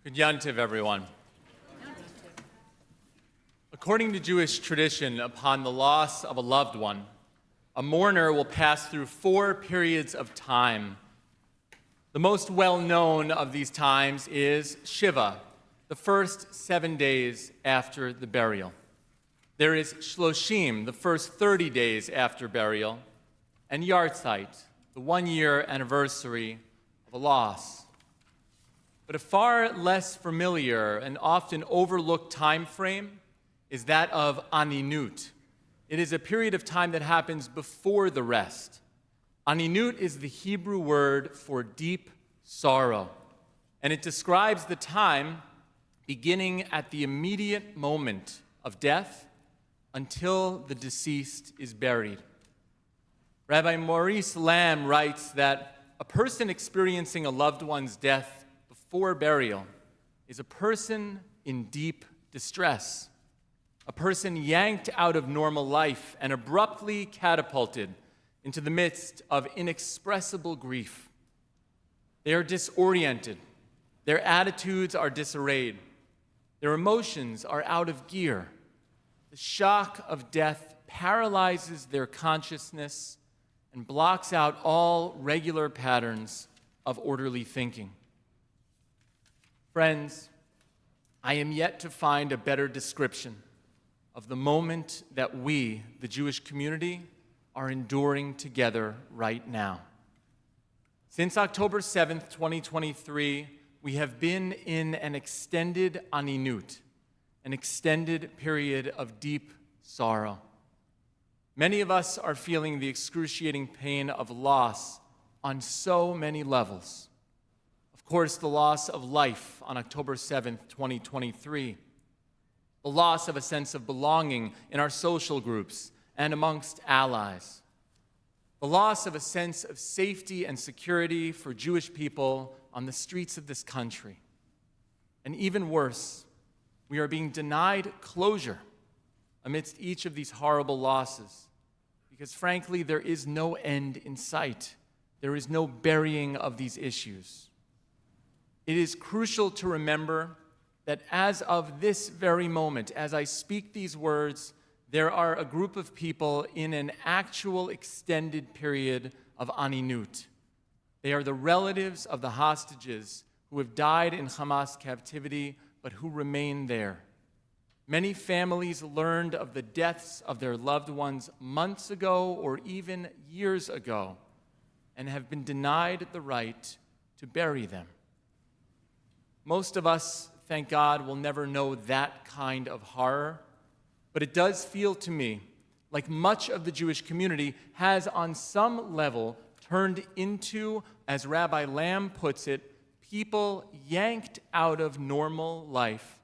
Good Yantiv, everyone. According to Jewish tradition, upon the loss of a loved one, a mourner will pass through 4 periods of time. The most well-known of these times is Shiva, the first 7 days after the burial. There is Shloshim, the first 30 days after burial, and Yartzeit, the 1-year anniversary of a loss. But a far less familiar and often overlooked time frame is that of aninoot. It is a period of time that happens before the rest. Aninoot is the Hebrew word for deep sorrow, and it describes the time beginning at the immediate moment of death until the deceased is buried. Rabbi Maurice Lamb writes that a person experiencing a loved one's death before burial is a person in deep distress, a person yanked out of normal life and abruptly catapulted into the midst of inexpressible grief. They are disoriented, their attitudes are disarrayed, their emotions are out of gear. The shock of death paralyzes their consciousness and blocks out all regular patterns of orderly thinking. Friends, I am yet to find a better description of the moment that we, the Jewish community, are enduring together right now. Since October 7th, 2023, we have been in an extended aninoot, an extended period of deep sorrow. Many of us are feeling the excruciating pain of loss on so many levels. Of course, the loss of life on October 7th, 2023, the loss of a sense of belonging in our social groups and amongst allies, the loss of a sense of safety and security for Jewish people on the streets of this country. And even worse, we are being denied closure amidst each of these horrible losses because, frankly, there is no end in sight. There is no burying of these issues. It is crucial to remember that as of this very moment, as I speak these words, there are a group of people in an actual extended period of aninoot. They are the relatives of the hostages who have died in Hamas captivity, but who remain there. Many families learned of the deaths of their loved ones months ago or even years ago and have been denied the right to bury them. Most of us, thank God, will never know that kind of horror, but it does feel to me like much of the Jewish community has on some level turned into, as Rabbi Lamb puts it, people yanked out of normal life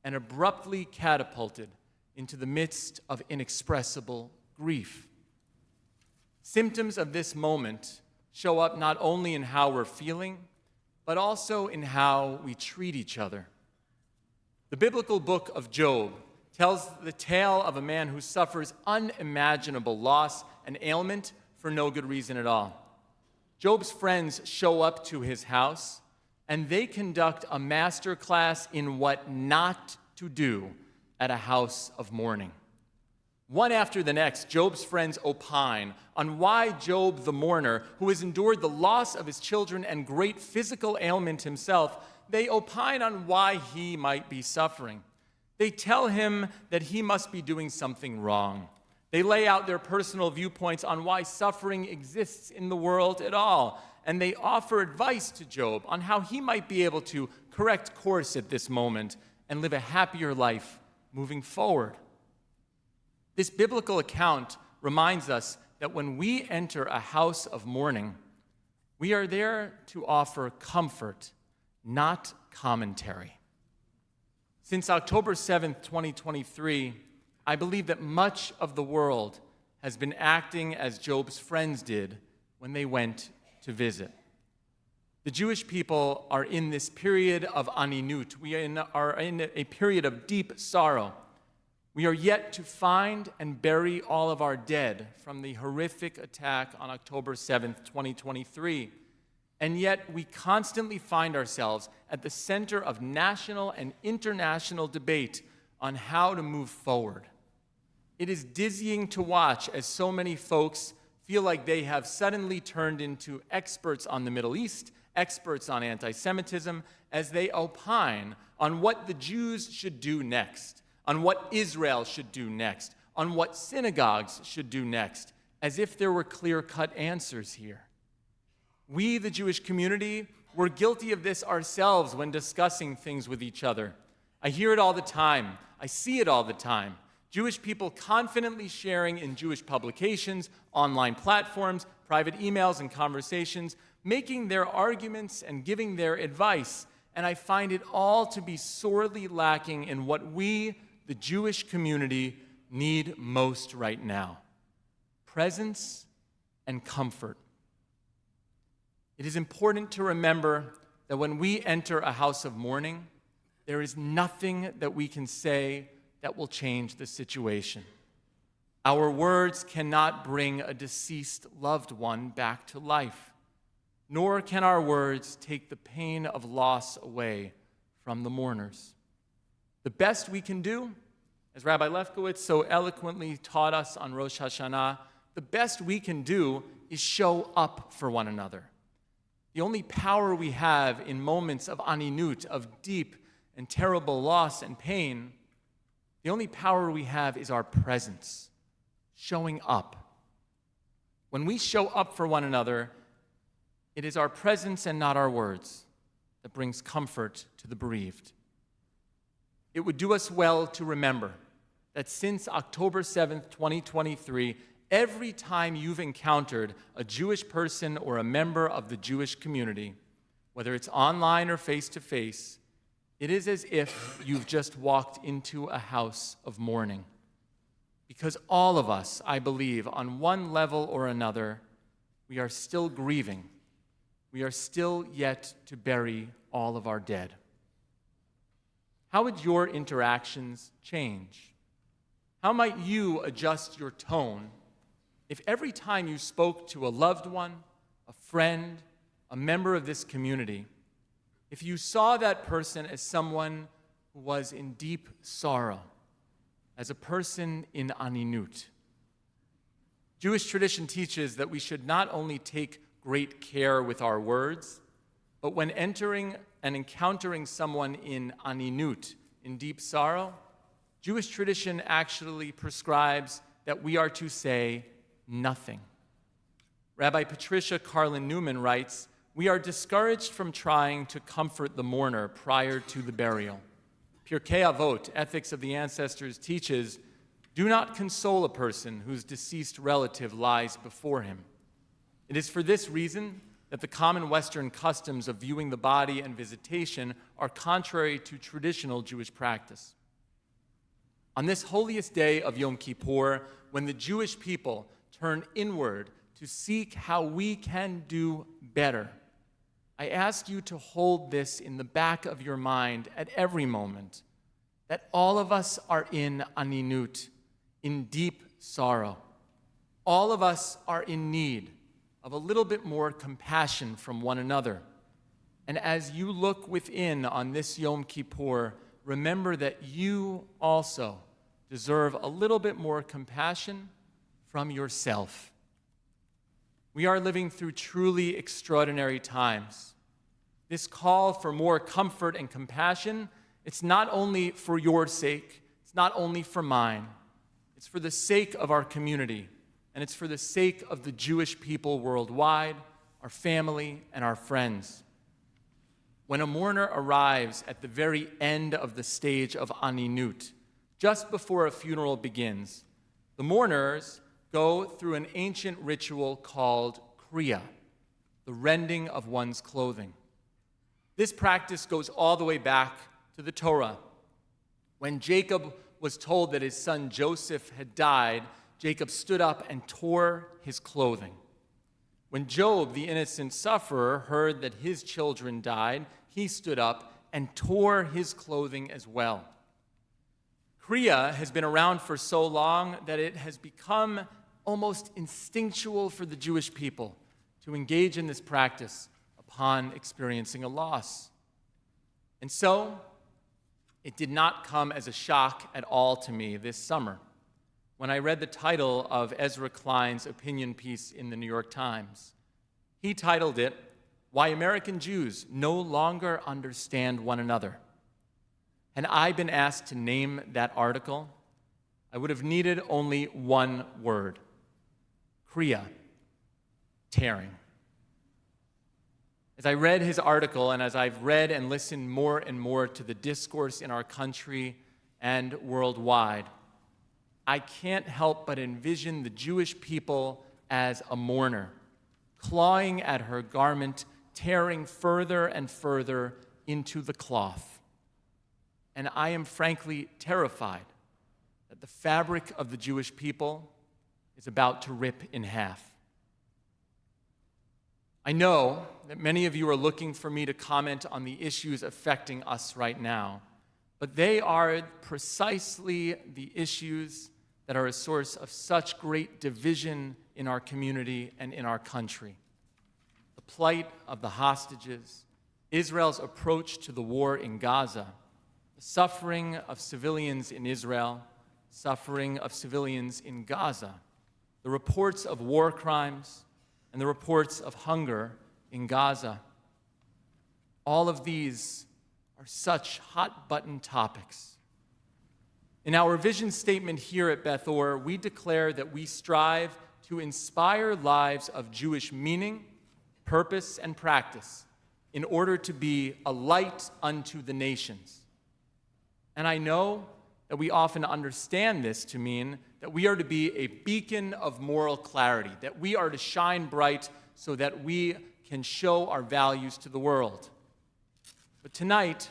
and abruptly catapulted into the midst of inexpressible grief. Symptoms of this moment show up not only in how we're feeling, but also in how we treat each other. The biblical book of Job tells the tale of a man who suffers unimaginable loss and ailment for no good reason at all. Job's friends show up to his house, and they conduct a master class in what not to do at a house of mourning. One after the next, Job's friends opine on why Job, the mourner, who has endured the loss of his children and great physical ailment himself, they opine on why he might be suffering. They tell him that he must be doing something wrong. They lay out their personal viewpoints on why suffering exists in the world at all, and they offer advice to Job on how he might be able to correct course at this moment and live a happier life moving forward. This biblical account reminds us that when we enter a house of mourning, we are there to offer comfort, not commentary. Since October 7th, 2023, I believe that much of the world has been acting as Job's friends did when they went to visit. The Jewish people are in this period of aninoot. We are in a period of deep sorrow. We are yet to find and bury all of our dead from the horrific attack on October 7th, 2023. And yet we constantly find ourselves at the center of national and international debate on how to move forward. It is dizzying to watch as so many folks feel like they have suddenly turned into experts on the Middle East, experts on anti-Semitism, as they opine on what the Jews should do next, on what Israel should do next, on what synagogues should do next, as if there were clear-cut answers here. We, the Jewish community, were guilty of this ourselves when discussing things with each other. I hear it all the time. I see it all the time. Jewish people confidently sharing in Jewish publications, online platforms, private emails and conversations, making their arguments and giving their advice. And I find it all to be sorely lacking in what we, the Jewish community, need most right now: presence and comfort. It is important to remember that when we enter a house of mourning, there is nothing that we can say that will change the situation. Our words cannot bring a deceased loved one back to life, nor can our words take the pain of loss away from the mourners. The best we can do, as Rabbi Lefkowitz so eloquently taught us on Rosh Hashanah, the best we can do is show up for one another. The only power we have in moments of aninoot, of deep and terrible loss and pain, the only power we have is our presence, showing up. When we show up for one another, it is our presence and not our words that brings comfort to the bereaved. It would do us well to remember that since October 7th, 2023, every time you've encountered a Jewish person or a member of the Jewish community, whether it's online or face-to-face, it is as if you've just walked into a house of mourning. Because all of us, I believe, on one level or another, we are still grieving. We are still yet to bury all of our dead. How would your interactions change? How might you adjust your tone if every time you spoke to a loved one, a friend, a member of this community, if you saw that person as someone who was in deep sorrow, as a person in aninoot? Jewish tradition teaches that we should not only take great care with our words, but when entering and encountering someone in aninoot, in deep sorrow, Jewish tradition actually prescribes that we are to say nothing. Rabbi Patricia Carlin Newman writes, "We are discouraged from trying to comfort the mourner prior to the burial. Pirkei Avot, Ethics of the Ancestors, teaches, do not console a person whose deceased relative lies before him. It is for this reason that the common Western customs of viewing the body and visitation are contrary to traditional Jewish practice. On this holiest day of Yom Kippur, when the Jewish people turn inward to seek how we can do better, I ask you to hold this in the back of your mind at every moment, that all of us are in aninoot, in deep sorrow. All of us are in need of a little bit more compassion from one another. And as you look within on this Yom Kippur, remember that you also deserve a little bit more compassion from yourself. We are living through truly extraordinary times. This call for more comfort and compassion, it's not only for your sake, it's not only for mine, it's for the sake of our community, and it's for the sake of the Jewish people worldwide, our family, and our friends. When a mourner arrives at the very end of the stage of aninoot, just before a funeral begins, the mourners go through an ancient ritual called kriya, the rending of one's clothing. This practice goes all the way back to the Torah. When Jacob was told that his son Joseph had died, Jacob stood up and tore his clothing. When Job, the innocent sufferer, heard that his children died, he stood up and tore his clothing as well. Kriya has been around for so long that it has become almost instinctual for the Jewish people to engage in this practice of upon experiencing a loss. And so, it did not come as a shock at all to me this summer when I read the title of Ezra Klein's opinion piece in the New York Times. He titled it, "Why American Jews No Longer Understand One Another." Had I been asked to name that article, I would have needed only one word: kriya, tearing. As I read his article, and as I've read and listened more and more to the discourse in our country and worldwide, I can't help but envision the Jewish people as a mourner, clawing at her garment, tearing further and further into the cloth. And I am frankly terrified that the fabric of the Jewish people is about to rip in half. I know that many of you are looking for me to comment on the issues affecting us right now, but they are precisely the issues that are a source of such great division in our community and in our country. The plight of the hostages, Israel's approach to the war in Gaza, the suffering of civilians in Israel, suffering of civilians in Gaza, the reports of war crimes, and the reports of hunger in Gaza. All of these are such hot-button topics. In our vision statement here at Beth Or, we declare that we strive to inspire lives of Jewish meaning, purpose, and practice in order to be a light unto the nations. And I know that we often understand this to mean that we are to be a beacon of moral clarity, that we are to shine bright so that we can show our values to the world. But tonight,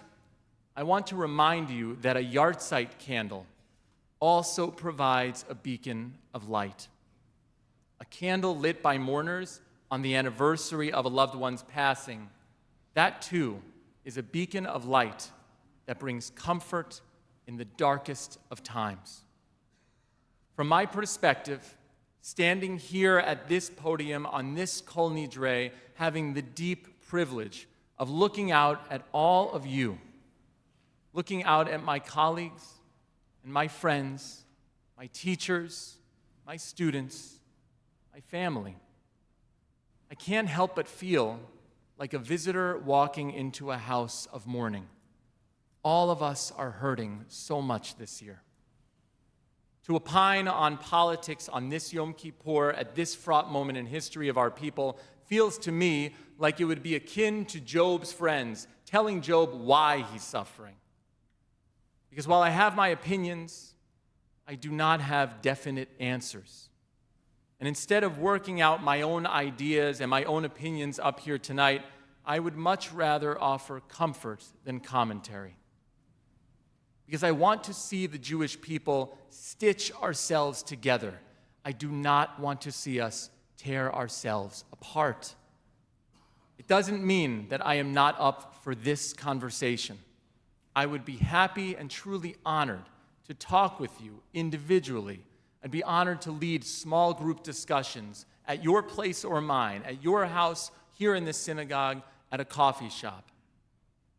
I want to remind you that a yahrzeit candle also provides a beacon of light. A candle lit by mourners on the anniversary of a loved one's passing, that too is a beacon of light that brings comfort in the darkest of times. From my perspective, standing here at this podium on this Kol Nidre, having the deep privilege of looking out at all of you, looking out at my colleagues and my friends, my teachers, my students, my family, I can't help but feel like a visitor walking into a house of mourning. All of us are hurting so much this year. To opine on politics on this Yom Kippur at this fraught moment in history of our people feels to me like it would be akin to Job's friends telling Job why he's suffering. Because while I have my opinions, I do not have definite answers. And instead of working out my own ideas and my own opinions up here tonight, I would much rather offer comfort than commentary. Because I want to see the Jewish people stitch ourselves together. I do not want to see us tear ourselves apart. It doesn't mean that I am not up for this conversation. I would be happy and truly honored to talk with you individually. I'd be honored to lead small group discussions at your place or mine, at your house, here in this synagogue, at a coffee shop.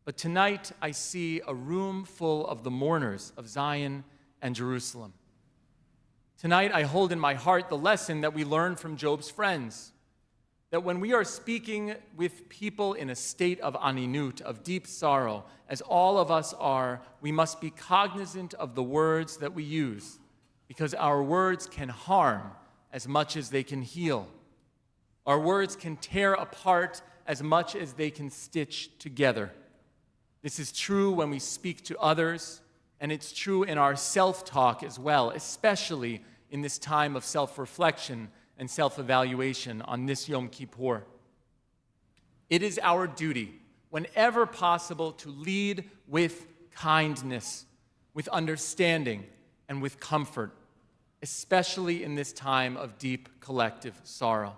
But tonight, I see a room full of the mourners of Zion and Jerusalem. Tonight, I hold in my heart the lesson that we learned from Job's friends, that when we are speaking with people in a state of aninoot, of deep sorrow, as all of us are, we must be cognizant of the words that we use, because our words can harm as much as they can heal. Our words can tear apart as much as they can stitch together. This is true when we speak to others, and it's true in our self-talk as well, especially in this time of self-reflection and self-evaluation on this Yom Kippur. It is our duty, whenever possible, to lead with kindness, with understanding, and with comfort, especially in this time of deep collective sorrow.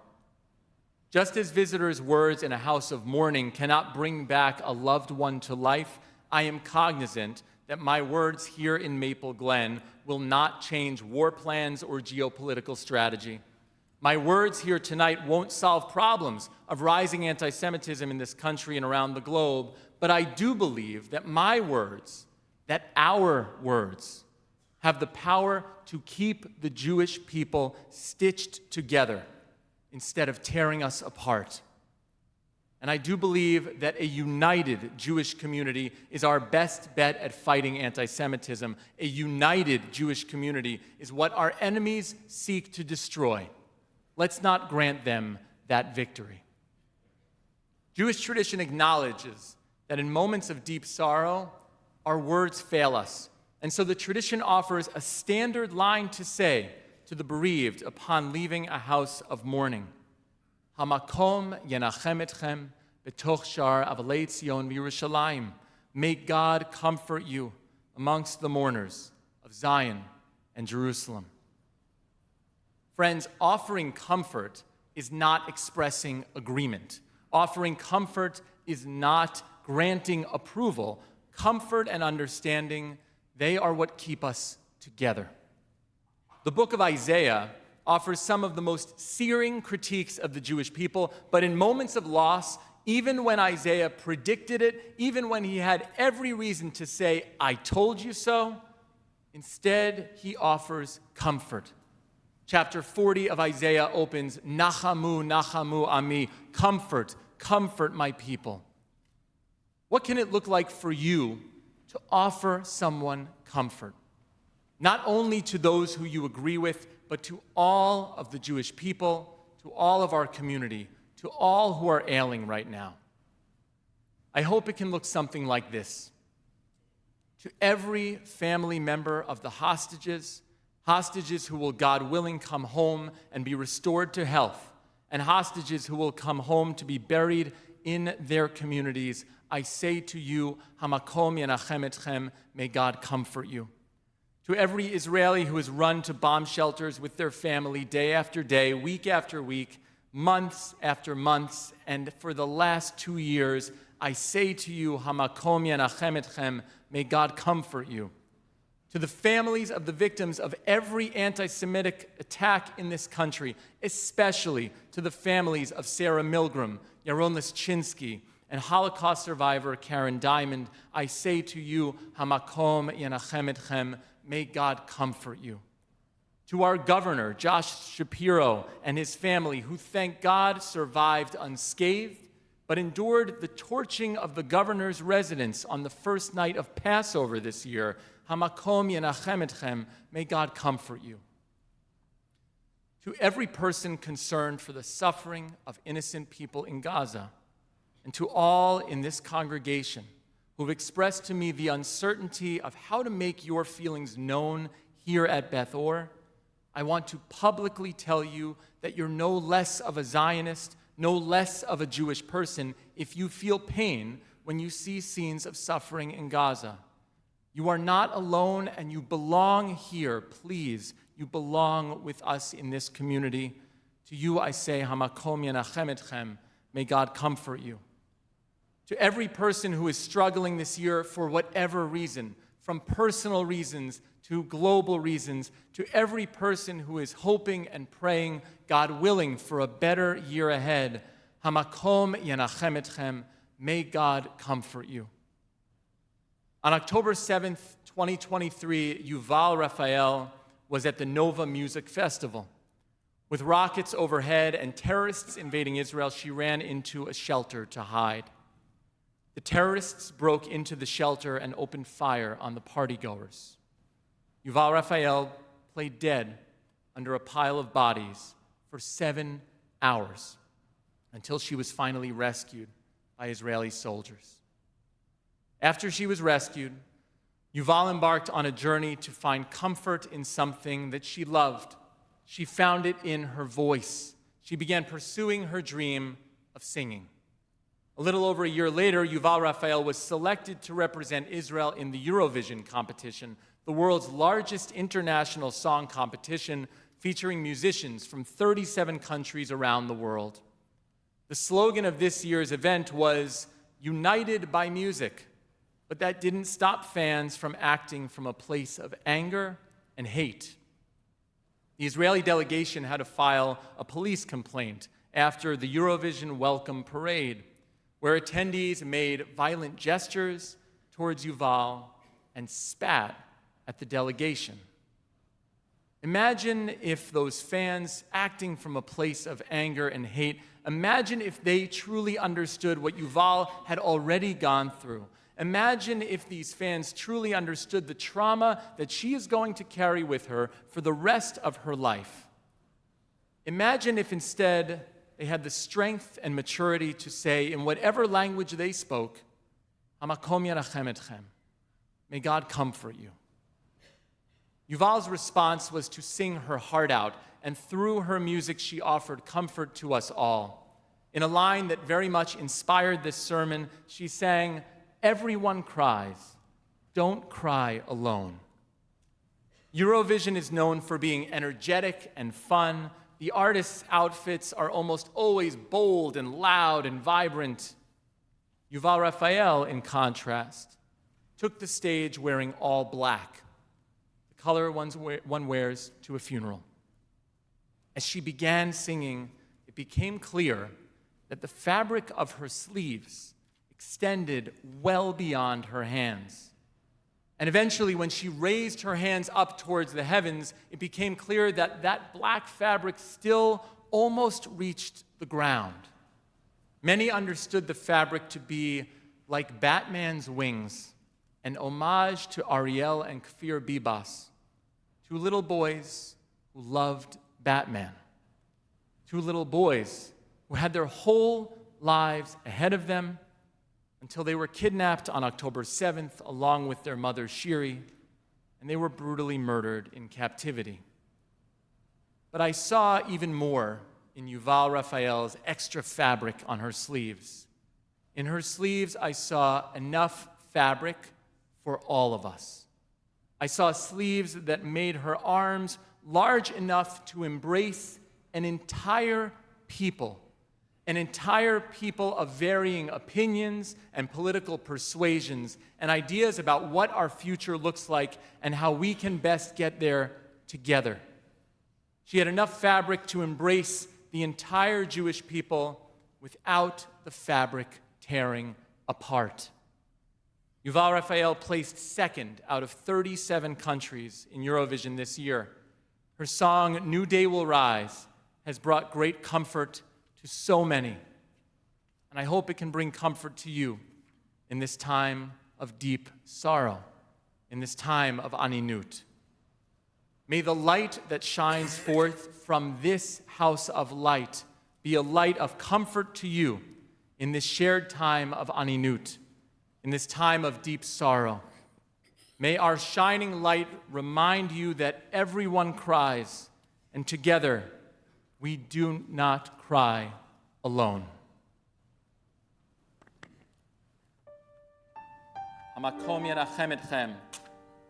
Just as visitors' words in a house of mourning cannot bring back a loved one to life, I am cognizant that my words here in Maple Glen will not change war plans or geopolitical strategy. My words here tonight won't solve problems of rising anti-Semitism in this country and around the globe, but I do believe that my words, that our words, have the power to keep the Jewish people stitched together instead of tearing us apart. And I do believe that a united Jewish community is our best bet at fighting anti-Semitism. A united Jewish community is what our enemies seek to destroy. Let's not grant them that victory. Jewish tradition acknowledges that in moments of deep sorrow, our words fail us. And so the tradition offers a standard line to say to the bereaved upon leaving a house of mourning. Hamakom yenachem etchem betoch shar avalei Tzion v'Yerushalayim. May God comfort you amongst the mourners of Zion and Jerusalem. Friends, offering comfort is not expressing agreement. Offering comfort is not granting approval. Comfort and understanding, they are what keep us together. The book of Isaiah offers some of the most searing critiques of the Jewish people, but in moments of loss, even when Isaiah predicted it, even when he had every reason to say, I told you so, instead he offers comfort. Chapter 40 of Isaiah opens, Nachamu, Nachamu Ami, comfort, comfort my people. What can it look like for you to offer someone comfort? Not only to those who you agree with, but to all of the Jewish people, to all of our community, to all who are ailing right now. I hope it can look something like this. To every family member of the hostages who will, God willing, come home and be restored to health, and hostages who will come home to be buried in their communities, I say to you, Hamakom yenachem etchem, may God comfort you. To every Israeli who has run to bomb shelters with their family day after day, week after week, months after months, and for the last 2 years, I say to you, Hamakom yenachem etchem, may God comfort you. To the families of the victims of every anti-Semitic attack in this country, especially to the families of Sarah Milgram, Yaron Lischinski, and Holocaust survivor Karen Diamond, I say to you, Hamakom yenachem etchem, may God comfort you. To our governor, Josh Shapiro, and his family, who, thank God, survived unscathed, but endured the torching of the governor's residence on the first night of Passover this year, Hamakom yenachem etchem, may God comfort you. To every person concerned for the suffering of innocent people in Gaza, and to all in this congregation who've expressed to me the uncertainty of how to make your feelings known here at Beth Or, I want to publicly tell you that you're no less of a Zionist, no less of a Jewish person if you feel pain when you see scenes of suffering in Gaza. You are not alone, and you belong here. Please, you belong with us in this community. To you I say, Hamakom yenachem etchem, may God comfort you. To every person who is struggling this year for whatever reason, from personal reasons to global reasons, to every person who is hoping and praying, God willing, for a better year ahead, Hamakom yenachem etchem, may God comfort you. On October 7th, 2023, Yuval Raphael was at the Nova Music Festival. With rockets overhead and terrorists invading Israel, she ran into a shelter to hide. The terrorists broke into the shelter and opened fire on the partygoers. Yuval Raphael played dead under a pile of bodies for 7 hours until she was finally rescued by Israeli soldiers. After she was rescued, Yuval embarked on a journey to find comfort in something that she loved. She found it in her voice. She began pursuing her dream of singing. A little over a year later, Yuval Raphael was selected to represent Israel in the Eurovision competition, the world's largest international song competition featuring musicians from 37 countries around the world. The slogan of this year's event was, United by Music. But that didn't stop fans from acting from a place of anger and hate. The Israeli delegation had to file a police complaint after the Eurovision welcome parade, where attendees made violent gestures towards Yuval and spat at the delegation. Imagine if those fans, acting from a place of anger and hate, imagine if they truly understood what Yuval had already gone through. Imagine if these fans truly understood the trauma that she is going to carry with her for the rest of her life. Imagine if instead they had the strength and maturity to say, in whatever language they spoke, Hamakom yarachem etchem. May God comfort you. Yuval's response was to sing her heart out, and through her music she offered comfort to us all. In a line that very much inspired this sermon, she sang, "Everyone cries, don't cry alone." Eurovision is known for being energetic and fun. The artists' outfits are almost always bold and loud and vibrant. Yuval Raphael, in contrast, took the stage wearing all black, the color one wears to a funeral. As she began singing, it became clear that the fabric of her sleeves extended well beyond her hands. And eventually, when she raised her hands up towards the heavens, it became clear that that black fabric still almost reached the ground. Many understood the fabric to be like Batman's wings, an homage to Ariel and Kfir Bibas, two little boys who loved Batman, two little boys who had their whole lives ahead of them until they were kidnapped on October 7th along with their mother Shiri, and they were brutally murdered in captivity. But I saw even more in Yuval Raphael's extra fabric on her sleeves. In her sleeves, I saw enough fabric for all of us. I saw sleeves that made her arms large enough to embrace an entire people of varying opinions and political persuasions and ideas about what our future looks like and how we can best get there together. She had enough fabric to embrace the entire Jewish people without the fabric tearing apart. Yuval Raphael placed second out of 37 countries in Eurovision this year. Her song, "New Day Will Rise," has brought great comfort to so many. And I hope it can bring comfort to you in this time of deep sorrow, in this time of aninoot. May the light that shines forth from this house of light be a light of comfort to you in this shared time of aninoot, in this time of deep sorrow. May our shining light remind you that everyone cries, and together we do not cry alone. Hamakom yarachem etchem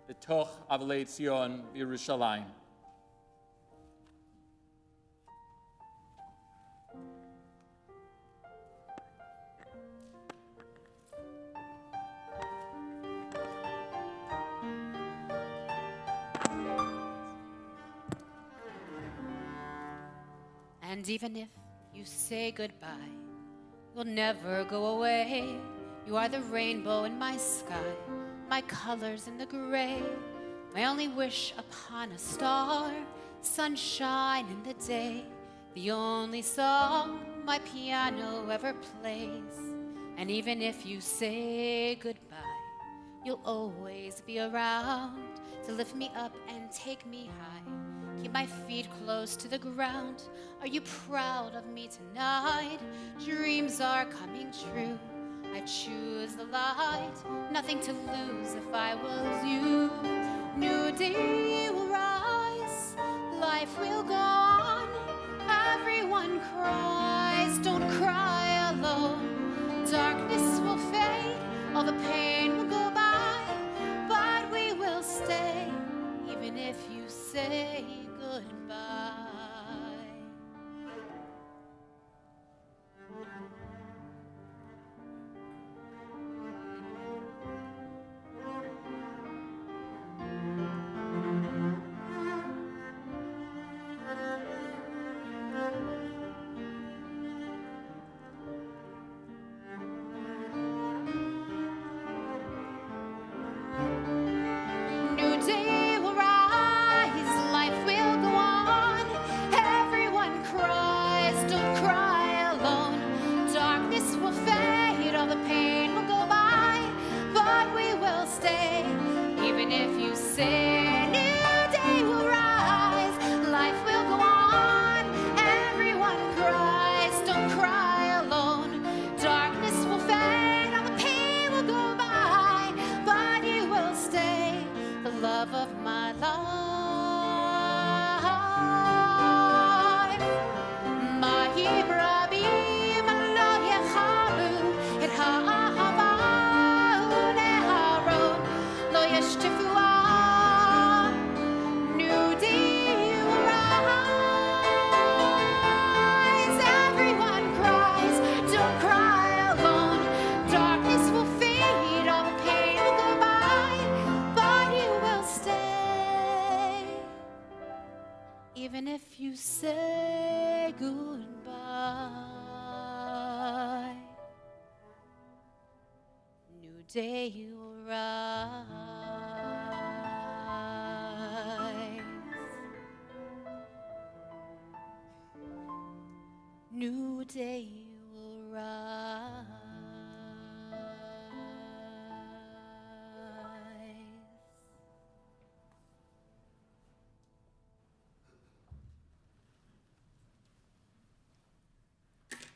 b'toch avlei Tzion v'Yerushalayim. And even if you say goodbye, you'll never go away. You are the rainbow in my sky, my colors in the gray, my only wish upon a star, sunshine in the day, the only song my piano ever plays. And even if you say goodbye, you'll always be around to lift me up and take me high. Keep my feet close to the ground. Are you proud of me tonight? Dreams are coming true. I choose the light, nothing to lose if I was you. New day will rise, life will go on. Everyone cries, don't cry alone. Darkness will fade, all the pain will go by, but we will stay, even if you say goodbye. even if you say goodbye. New day will rise. New day